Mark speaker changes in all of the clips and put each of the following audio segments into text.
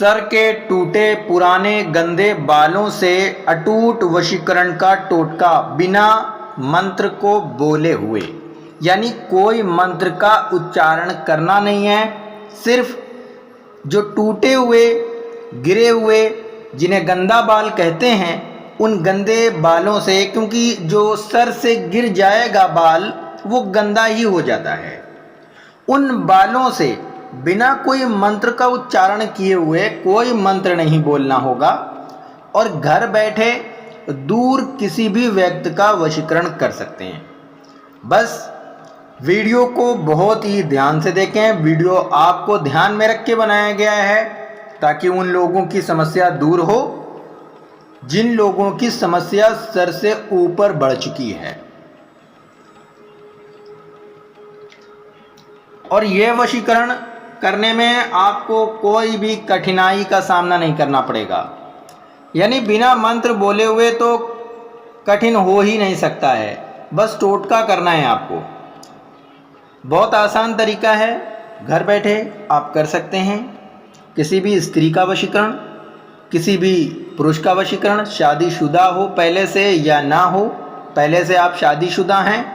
Speaker 1: Sir के टूटे पुराने गंदे बालों से अटूट वशीकरण का टोटका बिना मंत्र को बोले हुए। यानी कोई मंत्र का उच्चारण करना नहीं है, सिर्फ जो टूटे हुए गिरे हुए जिन्हें गंदा बाल कहते हैं उन गंदे बालों से, क्योंकि जो सर से गिर जाएगा बाल वो गंदा ही हो जाता है, उन बालों से बिना कोई मंत्र का उच्चारण किए हुए कोई मंत्र नहीं बोलना होगा और घर बैठे दूर किसी भी व्यक्ति का वशीकरण कर सकते हैं। बस वीडियो को बहुत ही ध्यान से देखें। वीडियो आपको ध्यान में रख के बनाया गया है ताकि उन लोगों की समस्या दूर हो जिन लोगों की समस्या सर से ऊपर बढ़ चुकी है। और यह वशीकरण करने में आपको कोई भी कठिनाई का सामना नहीं करना पड़ेगा। यानी बिना मंत्र बोले हुए तो कठिन हो ही नहीं सकता है, बस टोटका करना है आपको। बहुत आसान तरीका है, घर बैठे आप कर सकते हैं। किसी भी स्त्री का वशीकरण, किसी भी पुरुष का वशीकरण, शादीशुदा हो पहले से या ना हो, पहले से आप शादीशुदा हैं,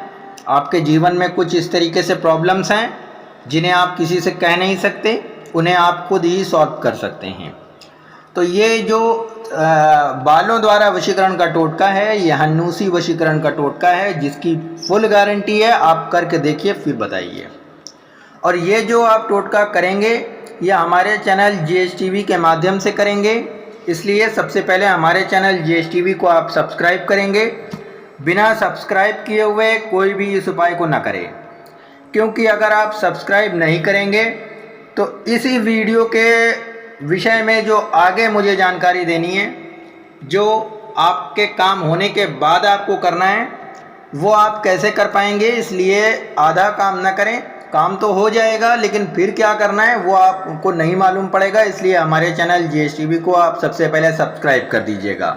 Speaker 1: आपके जीवन में कुछ इस तरीके से प्रॉब्लम्स हैं जिन्हें आप किसी से कह नहीं सकते, उन्हें आप खुद ही सॉल्व कर सकते हैं। तो ये जो बालों द्वारा वशीकरण का टोटका है, ये हन्नूसी वशीकरण का टोटका है जिसकी फुल गारंटी है। आप करके देखिए फिर बताइए। और ये जो आप टोटका करेंगे ये हमारे चैनल GSTV के माध्यम से करेंगे, इसलिए सबसे पहले हमारे चैनल GSTV को आप सब्सक्राइब करेंगे। बिना सब्सक्राइब किए हुए कोई भी इस उपाय को ना करें, क्योंकि अगर आप सब्सक्राइब नहीं करेंगे तो इसी वीडियो के विषय में जो आगे मुझे जानकारी देनी है, जो आपके काम होने के बाद आपको करना है, वो आप कैसे कर पाएंगे। इसलिए आधा काम ना करें, काम तो हो जाएगा लेकिन फिर क्या करना है वो आपको नहीं मालूम पड़ेगा। इसलिए हमारे चैनल GSTV को आप सबसे पहले सब्सक्राइब कर दीजिएगा।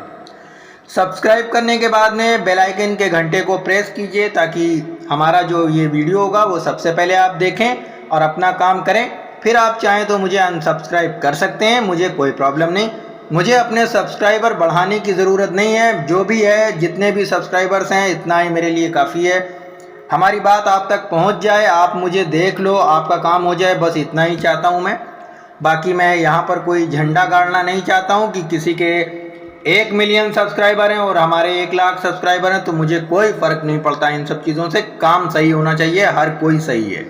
Speaker 1: सब्सक्राइब करने के बाद में बेल आइकन के घंटे को प्रेस कीजिए ताकि हमारा जो ये वीडियो होगा वो सबसे पहले आप देखें और अपना काम करें। फिर आप चाहें तो मुझे अनसब्सक्राइब कर सकते हैं, मुझे कोई प्रॉब्लम नहीं। मुझे अपने सब्सक्राइबर बढ़ाने की ज़रूरत नहीं है, जो भी है जितने भी सब्सक्राइबर्स हैं इतना ही मेरे लिए काफ़ी है। हमारी बात आप तक पहुंच जाए, आप मुझे देख लो, आपका काम हो जाए, बस इतना ही चाहता हूं मैं। बाकी मैं यहाँ पर कोई झंडा गाड़ना नहीं चाहता हूँ कि किसी के 1 मिलियन सब्सक्राइबर हैं और हमारे 1 लाख सब्सक्राइबर हैं, तो मुझे कोई फ़र्क नहीं पड़ता इन सब चीज़ों से। काम सही होना चाहिए, हर कोई सही है,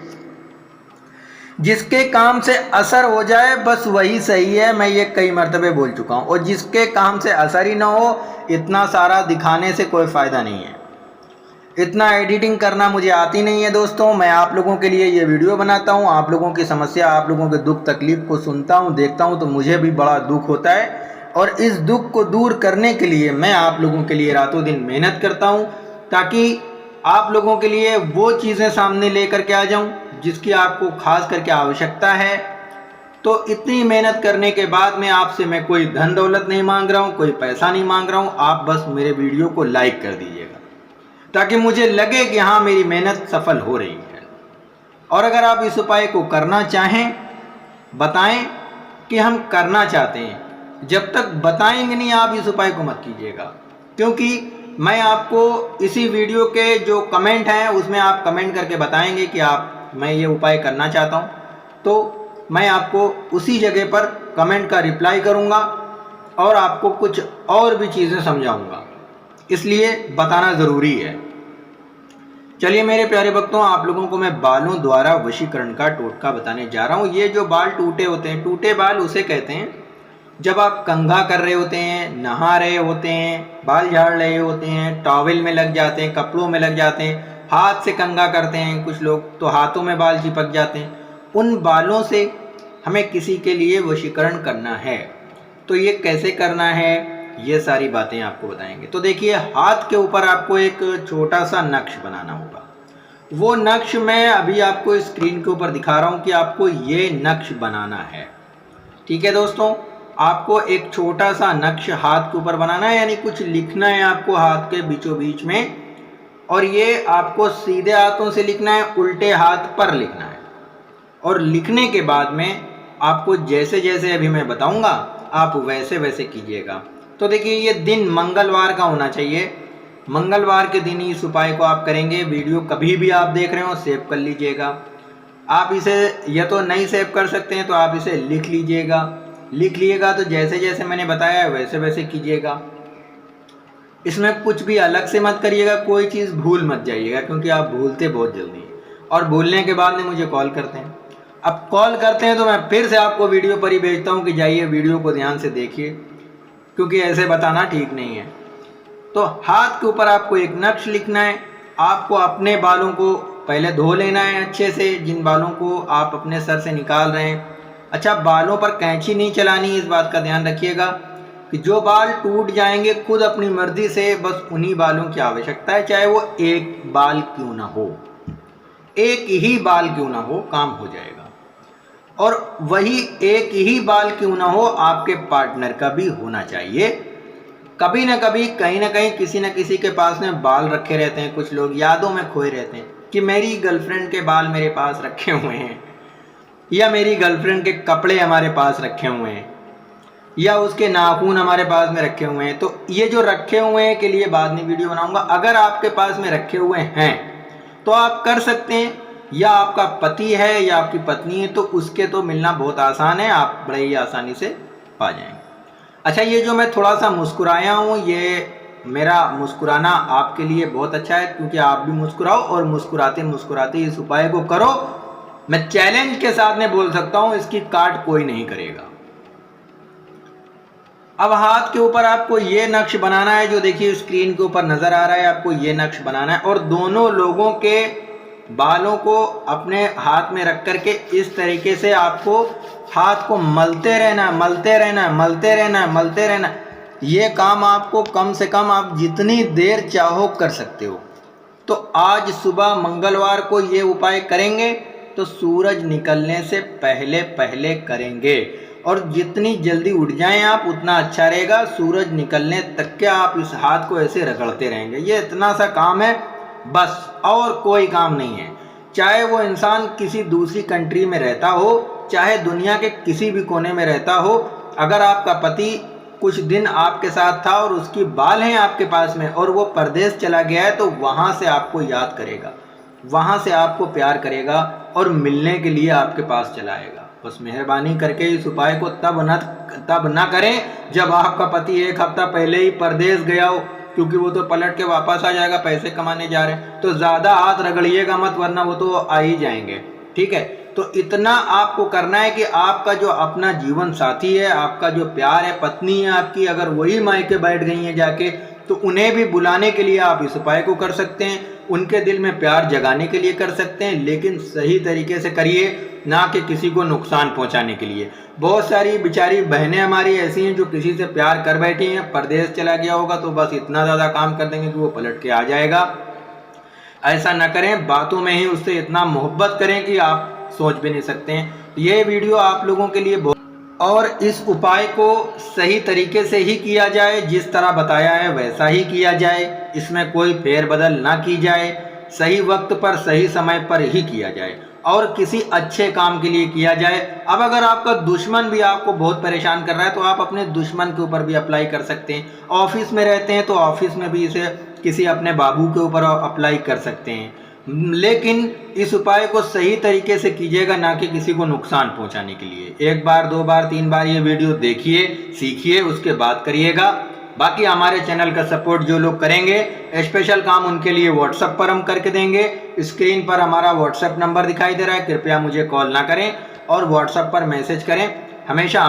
Speaker 1: जिसके काम से असर हो जाए बस वही सही है। मैं ये कई मर्तबे बोल चुका हूँ। और जिसके काम से असर ही ना हो, इतना सारा दिखाने से कोई फ़ायदा नहीं है। इतना एडिटिंग करना मुझे आती नहीं है दोस्तों। मैं आप लोगों के लिए ये वीडियो बनाता हूँ, आप लोगों की समस्या, आप लोगों के दुख तकलीफ़ को सुनता हूँ, देखता हूँ, तो मुझे भी बड़ा दुख होता है। और इस दुख को दूर करने के लिए मैं आप लोगों के लिए रातों दिन मेहनत करता हूँ ताकि आप लोगों के लिए वो चीज़ें सामने लेकर के आ जाऊँ जिसकी आपको खास करके आवश्यकता है। तो इतनी मेहनत करने के बाद में आपसे मैं कोई धन दौलत नहीं मांग रहा हूँ, कोई पैसा नहीं मांग रहा हूँ। आप बस मेरे वीडियो को लाइक कर दीजिएगा ताकि मुझे लगे कि हाँ मेरी मेहनत सफल हो रही है। और अगर आप इस उपाय को करना चाहें, बताएं कि हम करना चाहते हैं। जब तक बताएंगे नहीं आप इस उपाय को मत कीजिएगा, क्योंकि मैं आपको इसी वीडियो के जो कमेंट हैं उसमें आप कमेंट करके बताएंगे कि आप मैं ये उपाय करना चाहता हूँ, तो मैं आपको उसी जगह पर कमेंट का रिप्लाई करूँगा और आपको कुछ और भी चीज़ें समझाऊँगा। इसलिए बताना ज़रूरी है। चलिए मेरे प्यारे भक्तों, आप लोगों को मैं बालों द्वारा वशीकरण का टोटका बताने जा रहा हूँ। ये जो बाल टूटे होते हैं, टूटे बाल उसे कहते हैं जब आप कंघा कर रहे होते हैं, नहा रहे होते हैं, बाल झाड़ रहे होते हैं, टॉवेल में लग जाते हैं, कपड़ों में लग जाते हैं, हाथ से कंघा करते हैं कुछ लोग तो हाथों में बाल चिपक जाते हैं। उन बालों से हमें किसी के लिए वशीकरण करना है, तो ये कैसे करना है ये सारी बातें आपको बताएंगे। तो देखिए, हाथ के ऊपर आपको एक छोटा सा नक्श बनाना होगा। वो नक्श मैं अभी आपको स्क्रीन के ऊपर दिखा रहा हूँ कि आपको ये नक्श बनाना है। ठीक है दोस्तों, आपको एक छोटा सा नक्श हाथ के ऊपर बनाना है, यानी कुछ लिखना है आपको हाथ के बीचों बीच में। और ये आपको सीधे हाथों से लिखना है, उल्टे हाथ पर लिखना है। और लिखने के बाद में आपको जैसे जैसे अभी मैं बताऊंगा आप वैसे वैसे कीजिएगा। तो देखिए ये दिन मंगलवार का होना चाहिए, मंगलवार के दिन ही इस उपाय को आप करेंगे। वीडियो कभी भी आप देख रहे हो सेव कर लीजिएगा। आप इसे या तो नहीं सेव कर सकते हैं तो आप इसे लिख लीजिएगा। लिख लिएगा तो जैसे जैसे मैंने बताया है वैसे वैसे कीजिएगा। इसमें कुछ भी अलग से मत करिएगा, कोई चीज़ भूल मत जाइएगा, क्योंकि आप भूलते बहुत जल्दी हैं और भूलने के बाद में मुझे कॉल करते हैं। अब कॉल करते हैं तो मैं फिर से आपको वीडियो पर ही भेजता हूँ कि जाइए वीडियो को ध्यान से देखिए, क्योंकि ऐसे बताना ठीक नहीं है। तो हाथ के ऊपर आपको एक नक्श लिखना है। आपको अपने बालों को पहले धो लेना है अच्छे से, जिन बालों को आप अपने सर से निकाल रहे हैं। अच्छा, बालों पर कैंची नहीं चलानी, इस बात का ध्यान रखिएगा कि जो बाल टूट जाएंगे खुद अपनी मर्जी से, बस उन्हीं बालों की आवश्यकता है, चाहे वो एक बाल क्यों ना हो, एक ही बाल क्यों ना हो, काम हो जाएगा। और वही एक ही बाल क्यों ना हो, आपके पार्टनर का भी होना चाहिए। कभी ना कभी कहीं ना कहीं किसी न किसी के पास में बाल रखे रहते हैं, कुछ लोग यादों में खोए रहते हैं कि मेरी गर्लफ्रेंड के बाल मेरे पास रखे हुए हैं, या मेरी गर्लफ्रेंड के कपड़े हमारे पास रखे हुए हैं, या उसके नाखून हमारे पास में रखे हुए हैं। तो ये जो रखे हुए हैं के लिए बाद में वीडियो बनाऊंगा। अगर आपके पास में रखे हुए हैं तो आप कर सकते हैं, या आपका पति है या आपकी पत्नी है तो उसके तो मिलना बहुत आसान है, आप बड़े ही आसानी से पा जाएंगे। अच्छा, ये जो मैं थोड़ा सा मुस्कुराया हूँ, ये मेरा मुस्कुराना आपके लिए बहुत अच्छा है, क्योंकि आप भी मुस्कुराओ और मुस्कुराते मुस्कुराते इस उपाय को करो। मैं चैलेंज के साथ में बोल सकता हूँ, इसकी काट कोई नहीं करेगा। अब हाथ के ऊपर आपको ये नक्श बनाना है, जो देखिए स्क्रीन के ऊपर नजर आ रहा है, आपको ये नक्श बनाना है। और दोनों लोगों के बालों को अपने हाथ में रख करके इस तरीके से आपको हाथ को मलते रहना, मलते रहना, मलते रहना, मलते रहना। ये काम आपको कम से कम आप जितनी देर चाहो कर सकते हो। तो आज सुबह मंगलवार को ये उपाय करेंगे तो सूरज निकलने से पहले पहले करेंगे, और जितनी जल्दी उठ जाएं आप उतना अच्छा रहेगा। सूरज निकलने तक के आप इस हाथ को ऐसे रगड़ते रहेंगे। ये इतना सा काम है बस, और कोई काम नहीं है। चाहे वो इंसान किसी दूसरी कंट्री में रहता हो, चाहे दुनिया के किसी भी कोने में रहता हो, अगर आपका पति कुछ दिन आपके साथ था और उसकी बाल हैं आपके पास में और वो परदेश चला गया है, तो वहाँ से आपको याद करेगा, वहाँ से आपको प्यार करेगा और मिलने के लिए आपके पास चला आएगा। बस मेहरबानी करके इस उपाय को तब ना करें जब आपका पति एक हफ्ता पहले ही परदेश गया हो, क्योंकि वो तो पलट के वापस आ जाएगा, पैसे कमाने जा रहे हैं। तो ज़्यादा हाथ रगड़िएगा मत, वरना वो तो आ ही जाएंगे। ठीक है, तो इतना आपको करना है कि आपका जो अपना जीवन साथी है, आपका जो प्यार है, पत्नी है आपकी, अगर वही मायके बैठ गई हैं जाके, तो उन्हें भी बुलाने के लिए आप इस उपाय को कर सकते हैं। उनके दिल में प्यार जगाने के लिए कर सकते हैं, लेकिन सही तरीके से करिए, ना कि किसी को नुकसान पहुंचाने के लिए। बहुत सारी बेचारी बहनें हमारी ऐसी हैं जो किसी से प्यार कर बैठी हैं, परदेश चला गया होगा तो बस इतना ज़्यादा काम कर देंगे कि वो पलट के आ जाएगा। ऐसा ना करें, बातों में ही उससे इतना मोहब्बत करें कि आप सोच भी नहीं सकते हैं। ये वीडियो आप लोगों के लिए बहुत, और इस उपाय को सही तरीके से ही किया जाए, जिस तरह बताया है वैसा ही किया जाए, इसमें कोई फेरबदल ना की जाए, सही वक्त पर सही समय पर ही किया जाए और किसी अच्छे काम के लिए किया जाए। अब अगर आपका दुश्मन भी आपको बहुत परेशान कर रहा है तो आप अपने दुश्मन के ऊपर भी अप्लाई कर सकते हैं। ऑफिस में रहते हैं तो ऑफिस में भी इसे किसी अपने बाबू के ऊपर अप्लाई कर सकते हैं, लेकिन इस उपाय को सही तरीके से कीजिएगा, ना कि किसी को नुकसान पहुंचाने के लिए। एक बार, दो बार, तीन बार ये वीडियो देखिए, सीखिए, उसके बाद करिएगा। बाकी हमारे चैनल का सपोर्ट जो लोग करेंगे, स्पेशल काम उनके लिए व्हाट्सएप पर हम करके देंगे। स्क्रीन पर हमारा व्हाट्सएप नंबर दिखाई दे रहा है, कृपया मुझे कॉल ना करें और व्हाट्सएप पर मैसेज करें। हमेशा